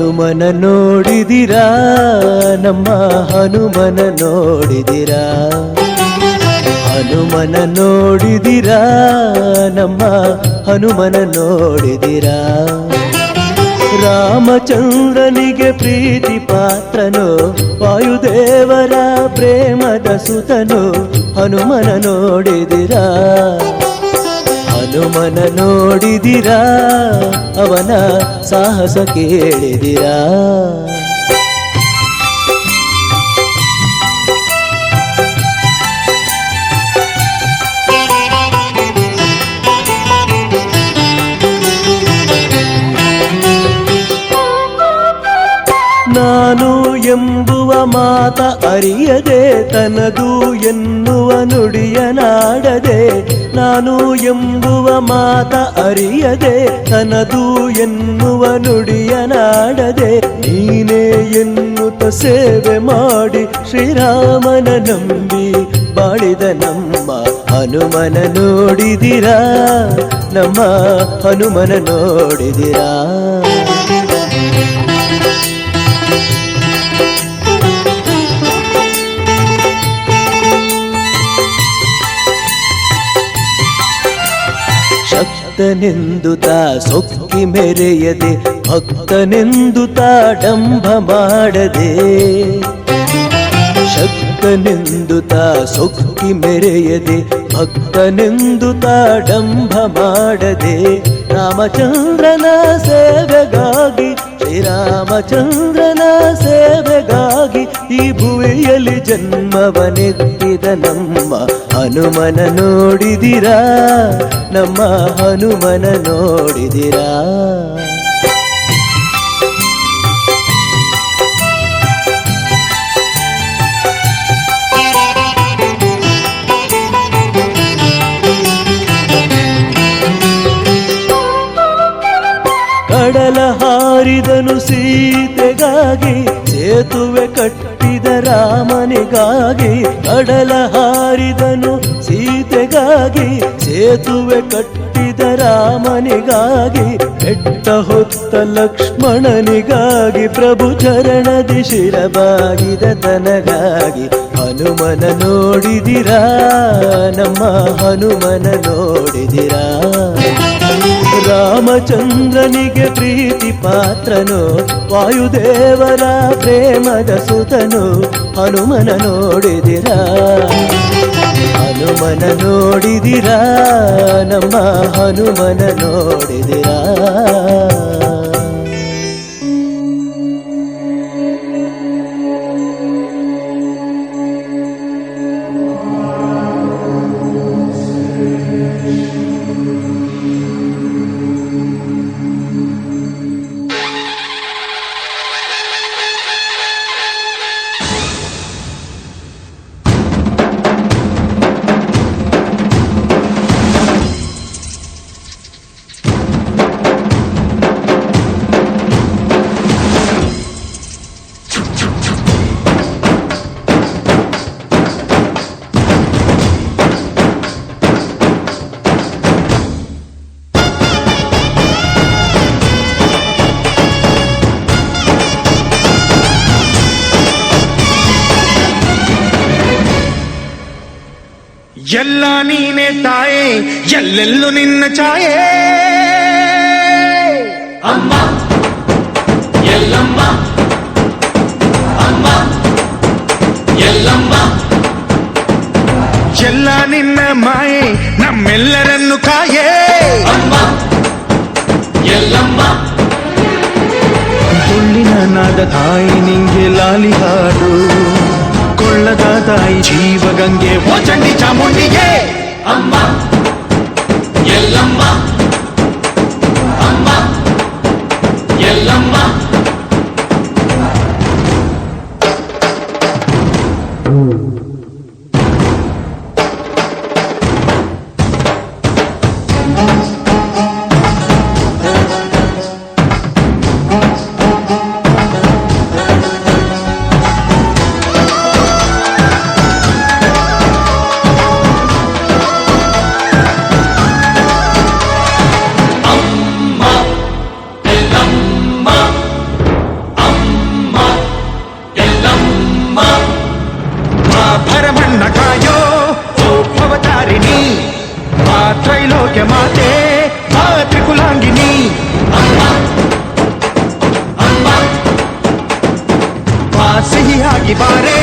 ಹನುಮನ ನೋಡಿದಿರಾ ನಮ್ಮ ಹನುಮನ ನೋಡಿದಿರಾ ಹನುಮನ ನೋಡಿದಿರಾ ನಮ್ಮ ಹನುಮನ ನೋಡಿದಿರಾ ರಾಮಚಂದ್ರನಿಗೆ ಪ್ರೀತಿ ಪಾತ್ರನು ವಾಯುದೇವರ ಪ್ರೇಮದ ಸುತನು ಹನುಮನ ನೋಡಿದಿರಾ ಹನುಮನ ನೋಡಿದಿರಾ ಅವನ ಸಾಹಸ ಕೇಳಿದಿರಾ ನಾನು ಎಂಬುವ ಮಾತ ಅರಿಯದೆ ತನದು ಎನ್ನುವ ನುಡಿಯನಾಡದೆ ನಾನು ಎಂಬುವ ಮಾತ ಅರಿಯದೆ ತನದು ಎನ್ನುವ ನುಡಿಯನಾಡದೆ ನೀನೇ ಎನ್ನುತ್ತ ಸೇವೆ ಮಾಡಿ ಶ್ರೀರಾಮನ ನಂಬಿ ಬಾಳಿದ ನಮ್ಮ ಹನುಮನ ನೋಡಿದಿರಾ ನಮ್ಮ ಹನುಮನ ನೋಡಿದಿರಾ ಭಕ್ತನೆಂದುತ ಸೊಕ್ಕಿ ಮೆರೆಯದೆ ಭಕ್ತನೆಂದುತ ಡಂಭ ಮಾಡದೆ ಶಕ್ತನೆಂದುತ ಸೊಕ್ಕಿ ಮೆರೆಯದೆ ಭಕ್ತನೆಂದುತ ಡಂಭ ಮಾಡದೆ ರಾಮಚಂದ್ರನ ಸೇವೆಗಾಗಿ ಶ್ರೀರಾಮಚಂದ್ರನ ಸೇವೆಗಾಗಿ ಈ ಭುವಿಯಲ್ಲಿ ಜನ್ಮವನೆತ್ತಿದ ನಮ್ಮ ಹನುಮನ ನೋಡಿದಿರಾ ನಮ್ಮ ಹನುಮನ ನೋಡಿದಿರಾ ಕಡಲ ಹಾರಿದನು ಸೀತೆಗಾಗಿ ಸೇತುವೆ ಕಟ್ಟಿದ ರಾಮನಿಗಾಗಿ ಕಡಲ ಹಾರಿದನು ಸೀತೆಗಾಗಿ ಸೇತುವೆ ಕಟ್ಟಿದ ರಾಮನಿಗಾಗಿ ಬೆಟ್ಟ ಹೊತ್ತ ಲಕ್ಷ್ಮಣನಿಗಾಗಿ ಪ್ರಭು ಚರಣದಿ ಶಿರಬಾಗಿದ ತನಗಾಗಿ ಹನುಮನ ನೋಡಿದಿರಾ ನಮ್ಮ ಹನುಮನ ನೋಡಿದಿರಾ ರಾಮಚಂದ್ರನಿಗೆ ಪ್ರೀತಿ ಪಾತ್ರನು ವಾಯುದೇವರ ಪ್ರೇಮದ ಸುತನು ಹನುಮನ ನೋಡಿದಿರಾ ಹನುಮನ ನೋಡಿದಿರಾ ನಮ್ಮ ಹನುಮನ ನೋಡಿದಿರಾ ಎಲ್ಲ ನೀನೆ ತಾಯೇ ಎಲ್ಲೆಲ್ಲೂ ನಿನ್ನ ಛಾಯೆ ಅಮ್ಮ ಎಲ್ಲಮ್ಮ ಅಮ್ಮ ಎಲ್ಲಮ್ಮ ಎಲ್ಲ ನಿನ್ನ ಮಾಯೆ ನಮ್ಮೆಲ್ಲರನ್ನು ಕಾಯೇ ಅಮ್ಮ ಎಲ್ಲಮ್ಮ ತುಳ್ಳಿನ ನಾದ ತಾಯಿ ನಿಂಗೆ ಲಾಲಿ ಹಾಡು ಕೊಳ್ಳದ ತಾಯಿ ಜೀವಗಂಗೆ ಓ ಚಂಡಿ ಚಾಮುಂಡಿಗೆ ಅಮ್ಮ ಎಲ್ಲಮ್ಮ ಅಮ್ಮ ಎಲ್ಲಮ್ಮ ಬಲಿಯಾಗಿ ಬಾರೆ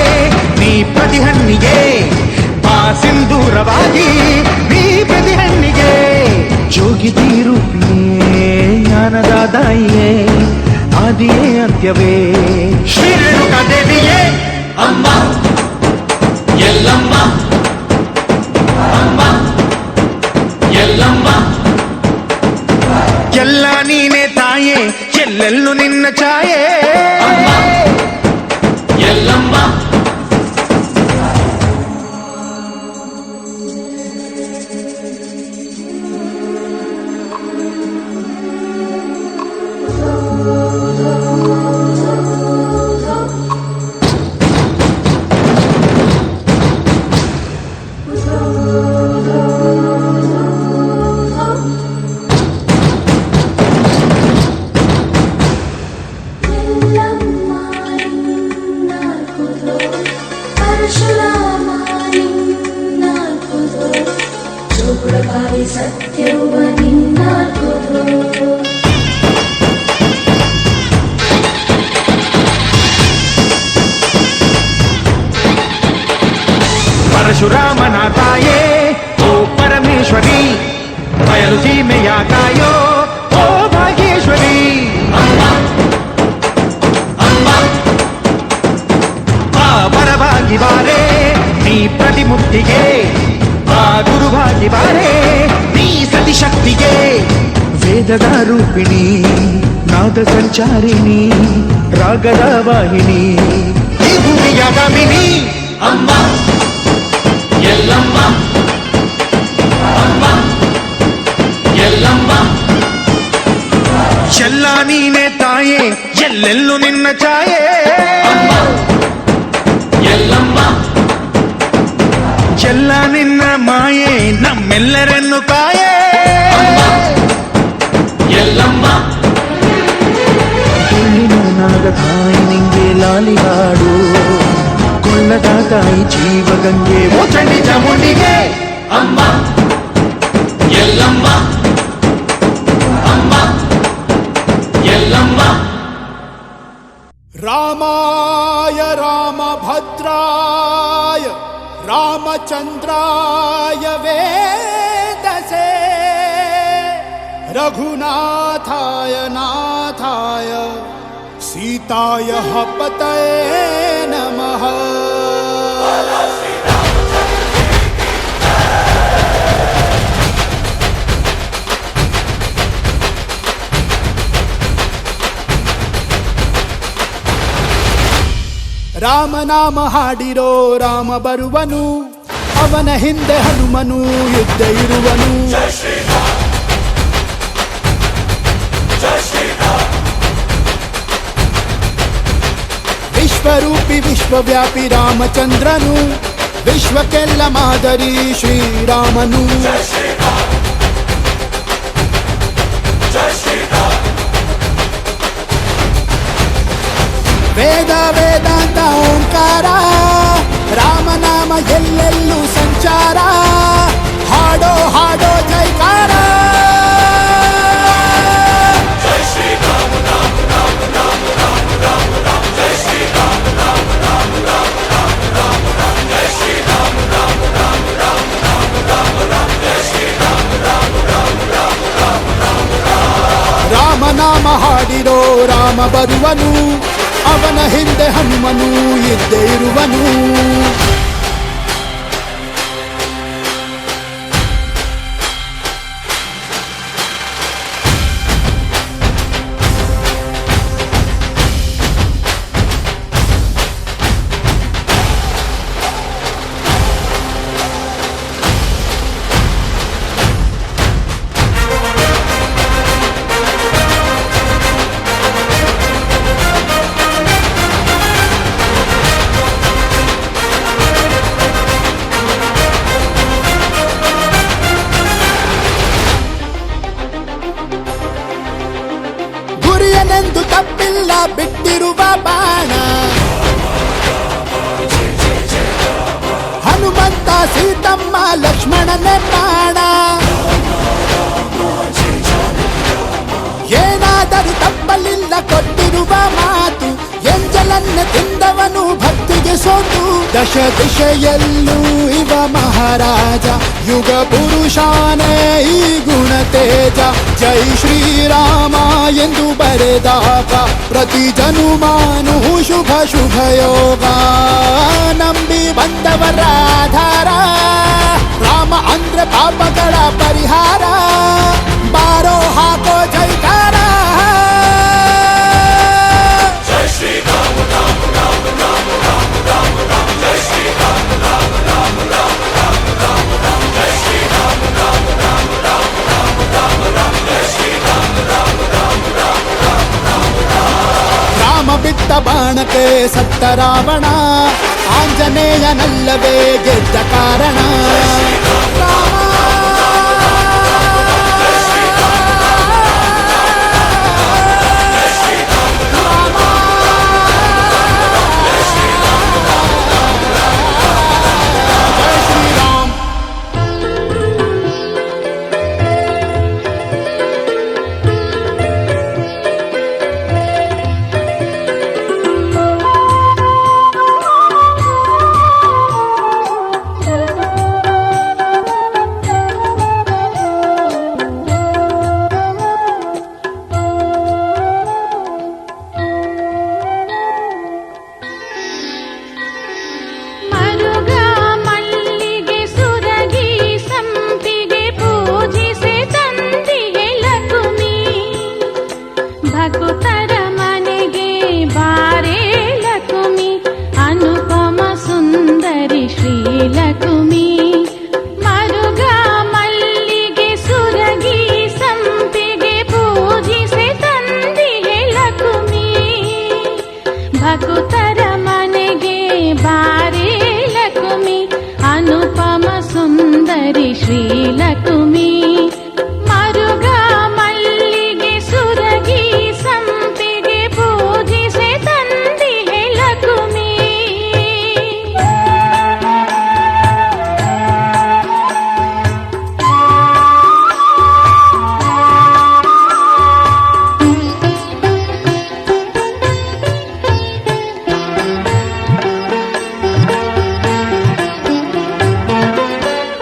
ನೀ ಪ್ರತಿ ಹಣ್ಣಿಗೆ ಬಾ ಸಿಂಧೂರವಾಗಿ ನೀ ಪ್ರತಿ ಹಣ್ಣಿಗೆ ಜೋಗಿತಿ ರೂಪಿಯೇ ಜ್ಞಾನದ ದಾಯಿಯೇ ಆದಿಯೇ ಅಂತ್ಯವೇ ಶ್ರೀ ರೇಣುಕಾ ದೇವಿಯೇ ಅಮ್ಮ ಎಲ್ಲಮ್ಮ ಅಮ್ಮ ಎಲ್ಲಮ್ಮ ಎಲ್ಲ ನೀನೇ ತಾಯೇ ಎಲ್ಲೆಲ್ಲೂ ನಿನ್ನ ಛಾಯೆ ಅಮ್ಮ ಎಲ್ಲಮ್ಮ ಪರಶುರಾಮನ ತಾಯೇ ಓ ಪರಮೇಶ್ವರಿ ಬಯಲು ಸೀಮೆಯ ಕಾಯೋ ಓ ಭಾಗೇಶ್ವರಿ ಆ ಬರವಾಗಿ ಬಾರೆ ನೀ ಪ್ರತಿಮುಕ್ತಿಗೆ ಆ ಗುರುವಾಗಿ ಬಾರೆ ನೀ ಸತಿಶಕ್ತಿಗೆ ವೇದದ ರೂಪಿಣಿ ನಾದ ಸಂಚಾರಿಣಿ ರಾಗದ ವಾಹಿನಿ ಈ ಭೂಮಿಯ ಗಾಮಿನಿ ಅಮ್ಮ ಎಲ್ಲಮ್ಮ ಅಮ್ಮ ಎಲ್ಲಮ್ಮ ಎಲ್ಲ ನೀನೇ ತಾಯೇ ಎಲ್ಲೆಲ್ಲೂ ನಿನ್ನ ಛಾಯೆ ಅಮ್ಮ ಎಲ್ಲಮ್ಮ ಎಲ್ಲ ನಿನ್ನ ಮಾಯೆ ನಮ್ಮೆಲ್ಲರನ್ನು ಕಾಯೆ ಎಲ್ಲಮ್ಮ ತುಳ್ಳಿನ ನಾದ ತಾಯಿ ನಿಂಗೆ ಲಾಲಿ ಹಾಡು ಕೊಳ್ಳದ ತಾಯಿ ಜೀವಗಂಗೆ ಓ ಚಂಡಿ ಚಾಮುಂಡಿಗೆ ಅಮ್ಮ ಎಲ್ಲಮ್ಮ ಅಮ್ಮ ಎಲ್ಲಮ್ಮ रामाय रामभद्राय रामचन्द्राय वेदसे रघुनाथाय नाथाय सीताय पतये नमः। ರಾಮನಾಮ ಹಾಡಿರೋ ರಾಮ ಬರುವನು, ಅವನ ಹಿಂದೆ ಹನುಮನು ಯುದ್ಧ ಇರುವನು. ವಿಶ್ವರೂಪಿ ವಿಶ್ವವ್ಯಾಪಿ ರಾಮಚಂದ್ರನು, ವಿಶ್ವಕ್ಕೆಲ್ಲ ಮಾದರಿ ಶ್ರೀರಾಮನು. ವೇದ ವೇದಾಂತ ಓಂಕಾರ, ರಾಮನಾಮ ಎಲ್ಲೆಲ್ಲೂ ಸಂಚಾರ. ಹಾಡೋ ಹಾಡೋ ಜೈಕಾರ. ರಾಮನಾಮ ಹಾಡಿರೋ ರಾಮ ಬರುವನು, ಅವನ ಹಿಂದೆ ಹನುಮನು ಇದ್ದೇ ಇರುವನು. ದಶ ದಿಶೆಯಲ್ಲೂ ಇವ ಮಹಾರಾಜ, ಯುಗ ಪುರುಷಾನೇ ಈ ಗುಣ ತೇಜ. ಜೈ ಶ್ರೀರಾಮ ಎಂದು ಬರೆದಾಗ ಪ್ರತಿ ಜನುಮಾನು ಶುಭ ಶುಭ ಯೋಗ. ನಂಬಿ ಬಂದವರ ಆಧಾರ ರಾಮ ಅಂದ್ರೆ ಪಾಪಗಳ ಪರಿಹಾರ. ಬಾರೋ ಹಾಕೋ ಜೈಕಾರ. ಜೈ ಶ್ರೀ ರಾಮ ರಾಮ ರಾಮ ರಾಮ ರಾಮ ರಾಮ ರಾಮ. ಜೈ ಶ್ರೀ ರಾಮ ರಾಮ ರಾಮ ರಾಮ ರಾಮ ರಾಮ ರಾಮ. ಜೈ ಶ್ರೀ ರಾಮ ರಾಮ ರಾಮ ರಾಮ ರಾಮ ರಾಮ ರಾಮ. ಜೈ ಶ್ರೀ ರಾಮ ರಾಮ ರಾಮ ರಾಮ ರಾಮ ರಾಮ ರಾಮ. ರಾಮ ಬಿಟ್ಟ ಬಾಣಕ್ಕೆ ಸತ್ತ ರಾವಣ, ಆಂಜನೇಯನಲ್ಲವೇ ಗೆದ್ದ ಕಾರಣ.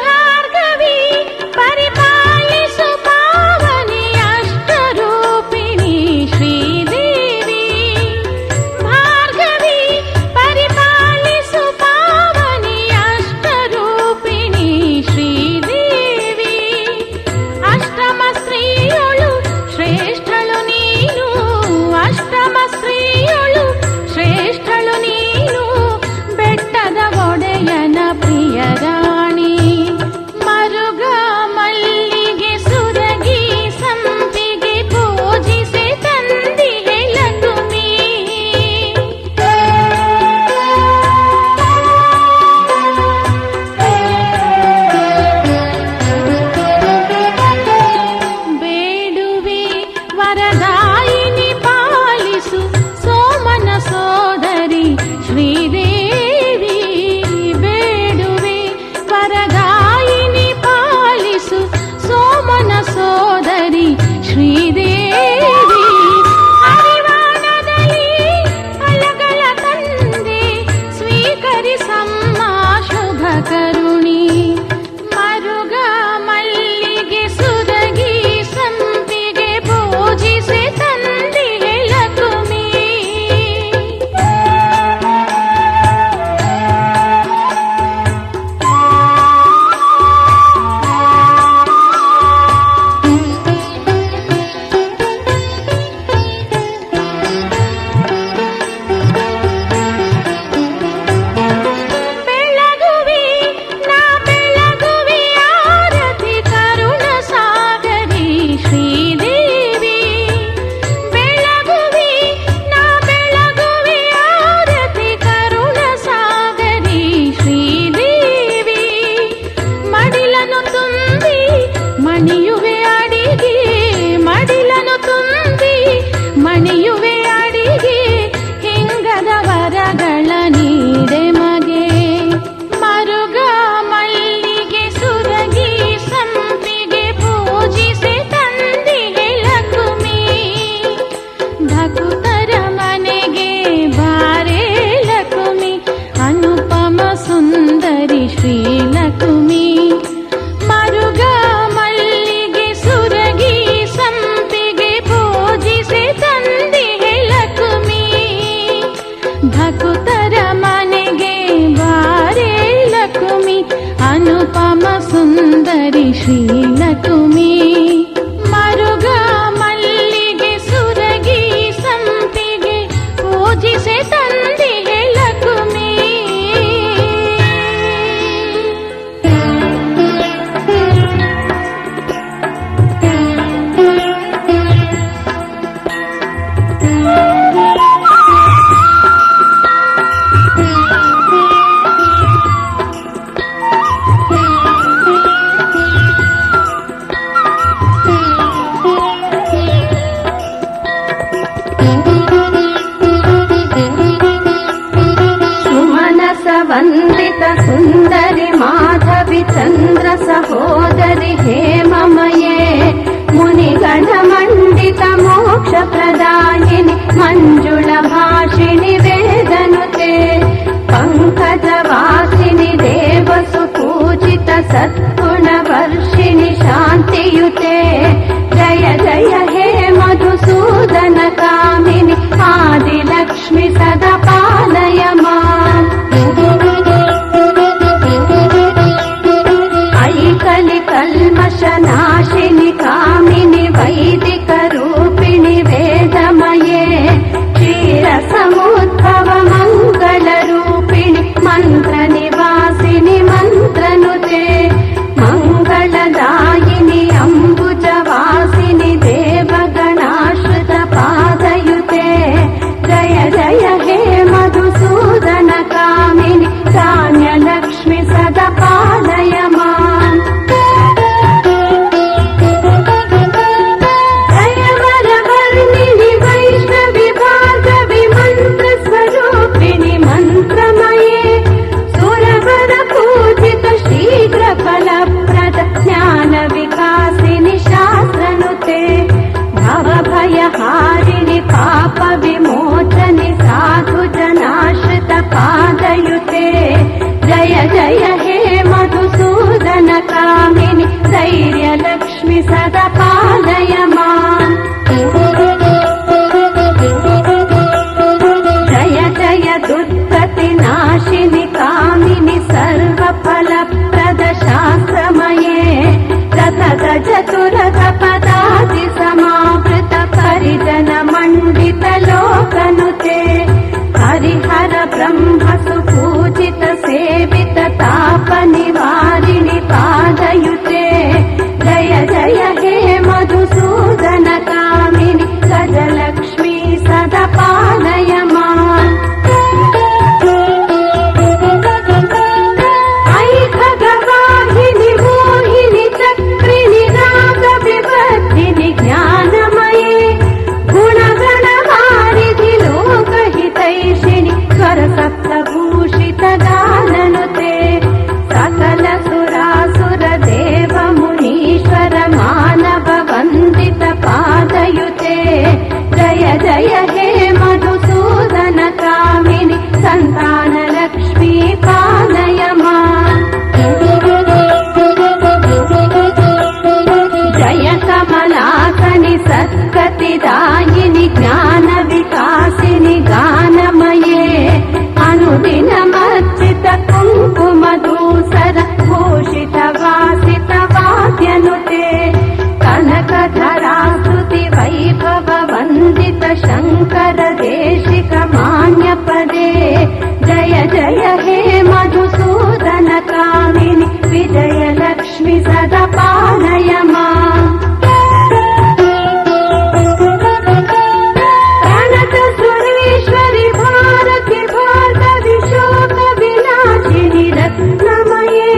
ಭಾರ್ಗವಿ ಸುಂದರಿ ಶ್ರೀಲಕುಮಿ ಮರುಗ ಮಲ್ಲಿಗೆ ಸುರಗಿ ಸಂಪಿಗೆ ಪೂಜಿಸೆ ತಂದಿಹೆ ಲಕುಮಿ ವಂದಿತ ಸುಂದರಿ ಮಾಧವಿ ಚಂದ್ರ ಸಹೋದರಿ ಹೇಮಮಯೇ ಮುನಿಗಣ ಮಂಡಿತ ಮೋಕ್ಷ ಪ್ರದಾಯಿನಿ ಮಂಜುಳ ಭಾಷಿಣಿ ವೇದನುತೆ ಪಂಕಜ ವಾಸಿನಿ ದೇವಸು ಪೂಜಿತ ಸದ್ಗುಣ ವರ್ಷಿಣಿ ಶಾಂತಿಯುತೆ ಜಯ ಜಯ ಹೇ ಮಧುಸೂದನ ಕಾಮಿನಿ ಆದಿಲಕ್ಷ್ಮಿ ಸದಾ ಪಾಲಯ ಮಾಂ ಐಕಲಿ ಕಲ್ಮಶ ನಾಶಿನಿ ಕಾಮಿನಿ ವೈದಿಕ ರೂಪಿಣಿ ವೇದಮಯೇ ಕ್ಷೀರ ಸಮುದ್ಭವ ಮಂಗಳ ರೂಪಿಣಿ ಮಂತ್ರ ನಿವಾಸಿನಿ ಮಂತ್ರನುತೆ ಮಂಗಳದಾಯಿನಿ ಅಂಬುಜ ವಾಸಿನಿ ದೇವಗಣಾಶ್ರಿತ ಪಾದಯುತೆ ಜಯ ಜಯ ಹೇ ಮಧುಸೂದನ ಕಾಮಿನಿ ಧಾನ್ಯಲಕ್ಷ್ಮಿ ಸದಾ ಪಾಲಯ ಮಾಂ ಜಯವರವರ್ಣಿನಿ ವೈಷ್ಣವಿ ಭಾಗವಿ ಮಂತ್ರ ಸ್ವರೂಪಿಣಿ ಮಂತ್ರಮಯೇ ಸುರವರ ಪೂಜಿತ ಶೀಘ್ರ ಫಲಪ್ರದ ಜ್ಞಾನ ವಿಕಾಸಿನಿ ಶಾಸ್ತ್ರನುತೆ ಭವಭಯಹಾರಿಣಿ ಪಾಪ ವಿಮೋಚನಿ ಸಾಧು ಜನಾಶ್ರಿತ ಪಾದಯುತೆ ಜಯ ಜಯ ಹೇ ಮಧುಸೂದನ ಕಾಮಿನಿ ಧೈರ್ಯ ಲಕ್ಷ್ಮಿ ಸದಾ ಪಾಲಯ ಮಾಂ ಜಯ ಜಯ ದುರ್ಗತಿ ನಾಶಿನಿ ಕಾಮಿನಿ ಸರ್ವ ಫಲಪ್ರದ ಶಾಸ್ತ್ರಮಯೇ ರಥದ ಚತುರಥ ಪದಾತಿ ಸಮಾವೃತ ಪರಿಜನ ಮಂಡಿತ ಲೋಕನುತೆ ಹರಿಹರ ಬ್ರಹ್ಮ ಸುಪೂಜಿತ ಸೇವಿತ ತಾಪ ನಿವಾರಿಣಿ ಪಾದಯುತೆ ಜಯ ಜಯ ಹೇ ಮಧುಸೂದನ ಕಾಮಿನಿ ಗಜಲಕ್ಷ್ಮೀ ಸದಾ ಪಾಲಯ ಮಾಂ ಐಖಗವಾಹಿನಿ ಮೋಹಿನಿ ಚಕ್ರಿಣಿ ರಾಗ ವಿವರ್ಧಿನಿ ಜ್ಞಾನಮಯೇ ಗುಣಗಣ ವಾರಿಧಿ ಲೋಕಹಿತೈಷಿಣಿ ಸ್ವರ ಸಪ್ತಭೂಷಿತ ಗಾನನುತೆ ಸಕಲ ಸುರಾಸುರ ದೇವ ಮುನೀಶ್ವರ ಮಾನವ ವಂದಿತ ಪಾದಯುತೆ ಜಯ ಜಯ ಹೇ ಮಧುಸೂದನ ಕಾಮಿನಿ ಸಂತಾನ ಲಕ್ಷ್ಮೀ ಪಾಲಯ ಮಾಂ ಜಯ ಕಮಲಾಸನಿ ಸದ್ಗತಿದಾಯಿನಿ ಜ್ಞಾನ ವಿಕಾಸಿನಿ ಗಾನಮಯೇ ಅನುದಿನ ಮರ್ಚಿತ ಕುಂಕುಮ ದೂಸರ ಭೂಷಿತ ವಾಸಿತ ವಾದ್ಯನುತೆ ಕನಕಧರಾ ಸ್ತುತಿ ವೈಭವ ವಂದಿತ ಶಂಕರ ದೇಶಿಕ ಮಾನ್ಯ ಪದೇ ಜಯ ಜಯ ಹೇ ಮಧುಸೂದನ ಕಾಮಿನಿ ವಿಜಯ ಲಕ್ಷ್ಮಿ ಸದಾ ಪಾಲಯ ಮಾಂ ಪ್ರಣತ ಸುರೇಶ್ವರಿ ಭಾರತಿ ಭಾರ್ಗವಿ ಶೋಕ ವಿನಾಶಿನಿ ರತ್ನಮಯೇ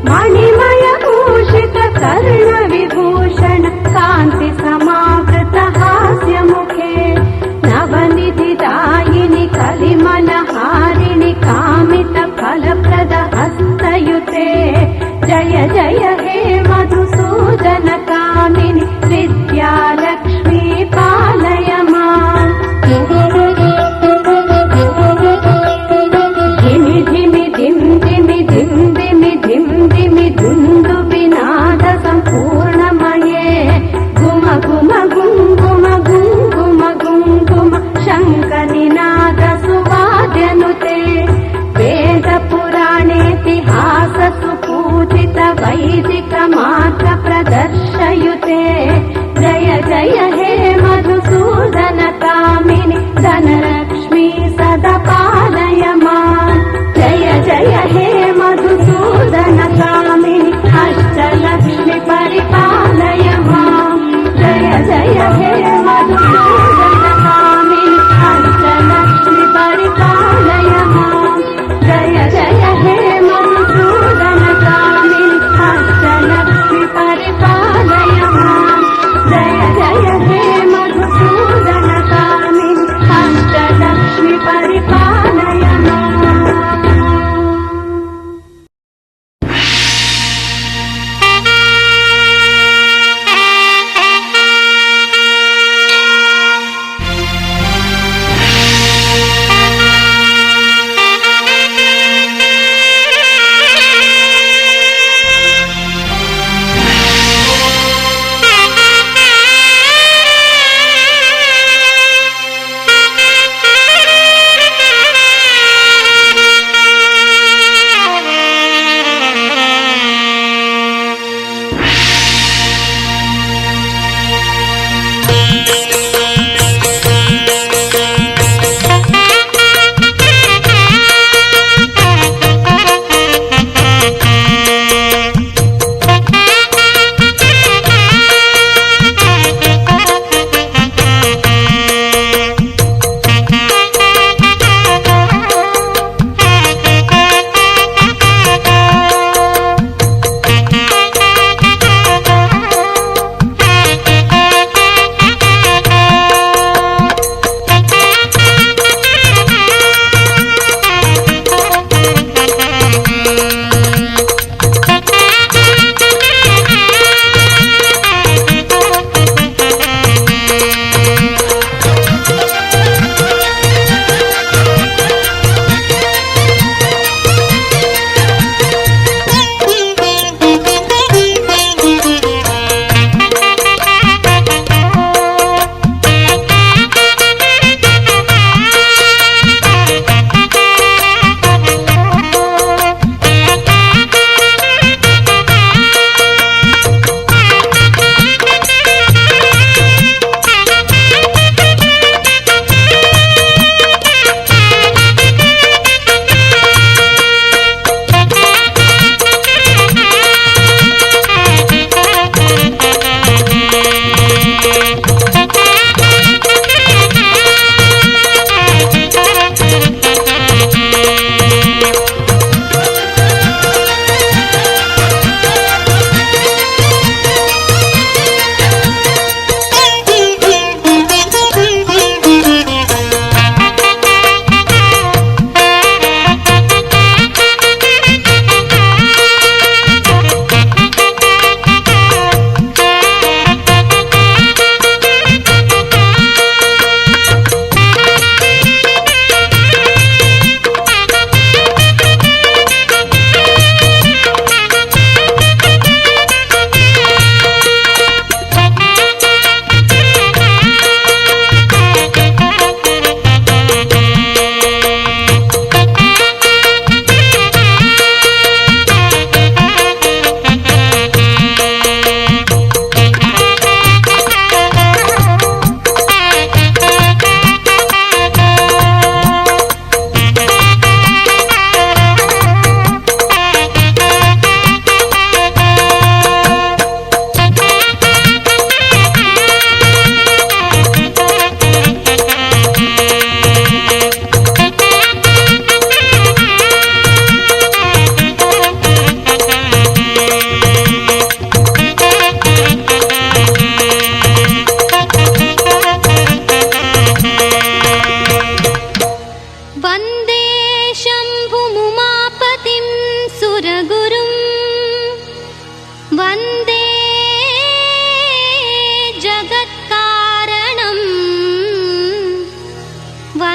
ಮಣಿಮಯ ಭೂಷಿತ ಕರ್ಣ ವಿಭೂಷಣ ಕಾಂತಿ ಸಮಾವೃತ ಹಾಸ್ಯ ಮುಖೇ ನವನಿಧಿ ದಾಯಿನಿ ಕಲಿಮಲ ಹಾರಿಣಿ ಕಾಮಿತ ಫಲಪ್ರದ ಹಸ್ತಯುತೆ ಜಯ ಜಯ ಹೇ ಮಧುಸೂದನ ಕಾಮಿನಿ ವಿದ್ಯಾಲಕ್ಷ್ಮೀ ಪಾಲಯ ಮಾಂ ಧಿಮಿ ಧಿಮಿ ಧಿಂ ಧಿಮಿ ಧಿಂ ಧಿಮಿ ಧಿಂ ಧಿಮಿ ಧುಂದು ವಿನಾದ ಸಂಪೂರ್ಣಮಯೇ ಗುಮ ಗುಮ ಗುಂಗುಮ ಗುಂಗುಮ ಗುಂಗುಮ ಶಂಕ ನಿನಾದ ಸುವಾದ್ಯನುತೆ ವೇದ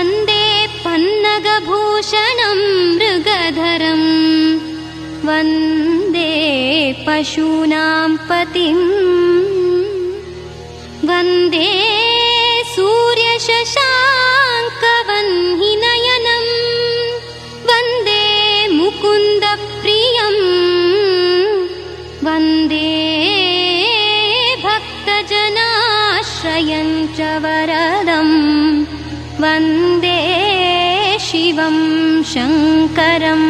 वन्दे पन्नगभूषणं मृगधरं वन्दे पशूनां पतिं वन्दे सूर्यशशाङ्कवह्निनयनं वन्दे मुकुन्दप्रियं वन्दे भक्तजनाश्रयं च वरदं वन्दे शिवं शङ्करम्।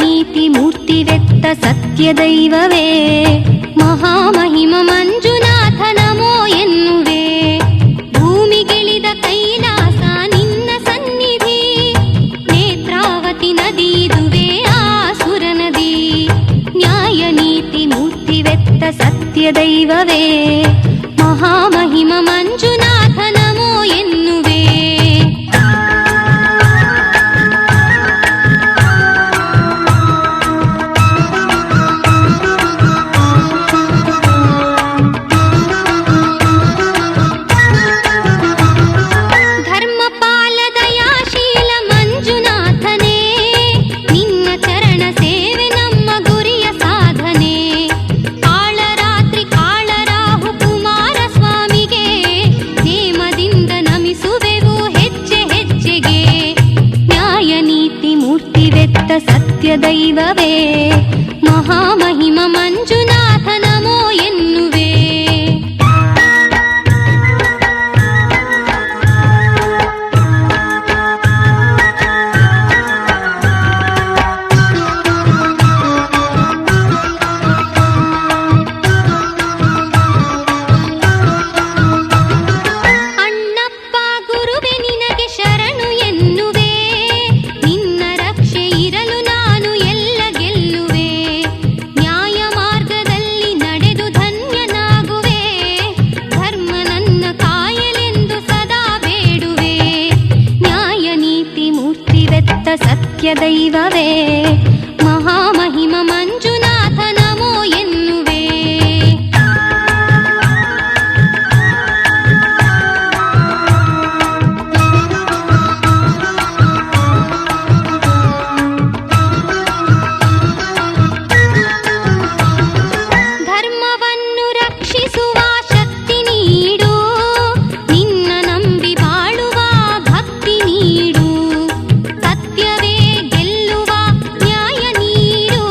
न्यायनीतिमूर्तिवेत्त सत्यदैववे महामहिम ಮಂಜುನಾಥ ನಮೋ ಎನ್ನುವೆ ಭೂಮಿಗಿಳಿದ ಕೈಲಾಸ ನಿನ್ನ ಸನ್ನಿಧಿ ನೇತ್ರಾವತಿ ನದಿದುವೆ ಆಸುರ ನದಿ ನ್ಯಾಯ ನೀತಿ ಮೂರ್ತಿವೆತ್ತ ಸತ್ಯ ದೈವವೇ ಮಹಾಮಹಿಮ ಮಂಜುನಾಥ ನಮೋ ಎನ್ನುವೆ ಸತ್ಯ ದೈವವೇ ಮಹಾಮಹಿಮ ಮಂಜುನಾಥ ನಮೋ ಎನ್ನುವೆ ಅಣ್ಣಪ್ಪ ಗುರುವೆ ನಿನಗೆ ಶರಣು ಎನ್ನುವೆ ನಿನ್ನ ರಕ್ಷೆ ಇರಲು ನಾನು ಎಲ್ಲ ಗೆಲ್ಲುವೆ ನ್ಯಾಯ ಮಾರ್ಗದಲ್ಲಿ ನಡೆದು ಧನ್ಯನಾಗುವೆ ಧರ್ಮ ನನ್ನ ಕಾಯಲೆಂದು ಸದಾ ಬೇಡುವೆ ನ್ಯಾಯ ನೀತಿ ಮೂರ್ತಿವೆತ್ತ ಸತ್ಯ ದೈವವೇ ಮಹಾಮಹಿಮ ಮಂಜುನಾಥ ನಮೋ ಎನ್ನುವೆ ಧರ್ಮವನ್ನು ರಕ್ಷಿಸುವ ಶಕ್ತಿ ನೀಡು ನಿನ್ನ ನಂಬಿ ಬಾಳುವ ಭಕ್ತಿ ನೀಡು ಸತ್ಯವೇ ಗೆಲ್ಲುವ ನ್ಯಾಯ ನೀಡು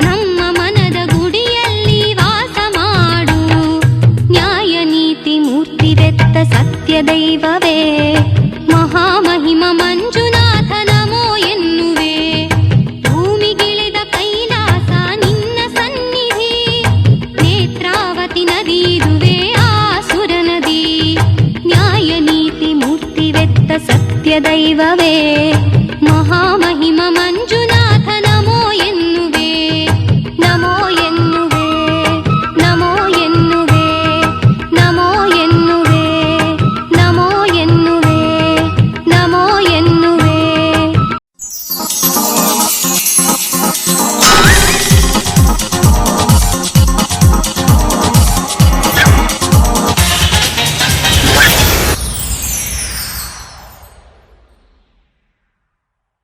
ನಮ್ಮ ಮನದ ಗುಡಿಯಲ್ಲಿ ವಾಸ ಮಾಡು ನ್ಯಾಯ ನೀತಿ ಮೂರ್ತಿವೆತ್ತ ಸತ್ಯ ದೈವವೇ ಮಹಾಮಹಿಮ ಮಂಜುನಾಥ ನಮೋ ಎನ್ನುವೆ ಭೂಮಿಗಿಳಿದ ಕೈಲಾಸ ನಿನ್ನ ಸನ್ನಿಧಿ ನೇತ್ರಾವತಿ ನದಿದುವೆ ಆಸುರ ನದಿ ನ್ಯಾಯ ನೀತಿ ಮೂರ್ತಿವೆತ್ತ ಸತ್ಯ ದೈವವೇ ಮಹಾಮಹಿಮ ಮಂಜು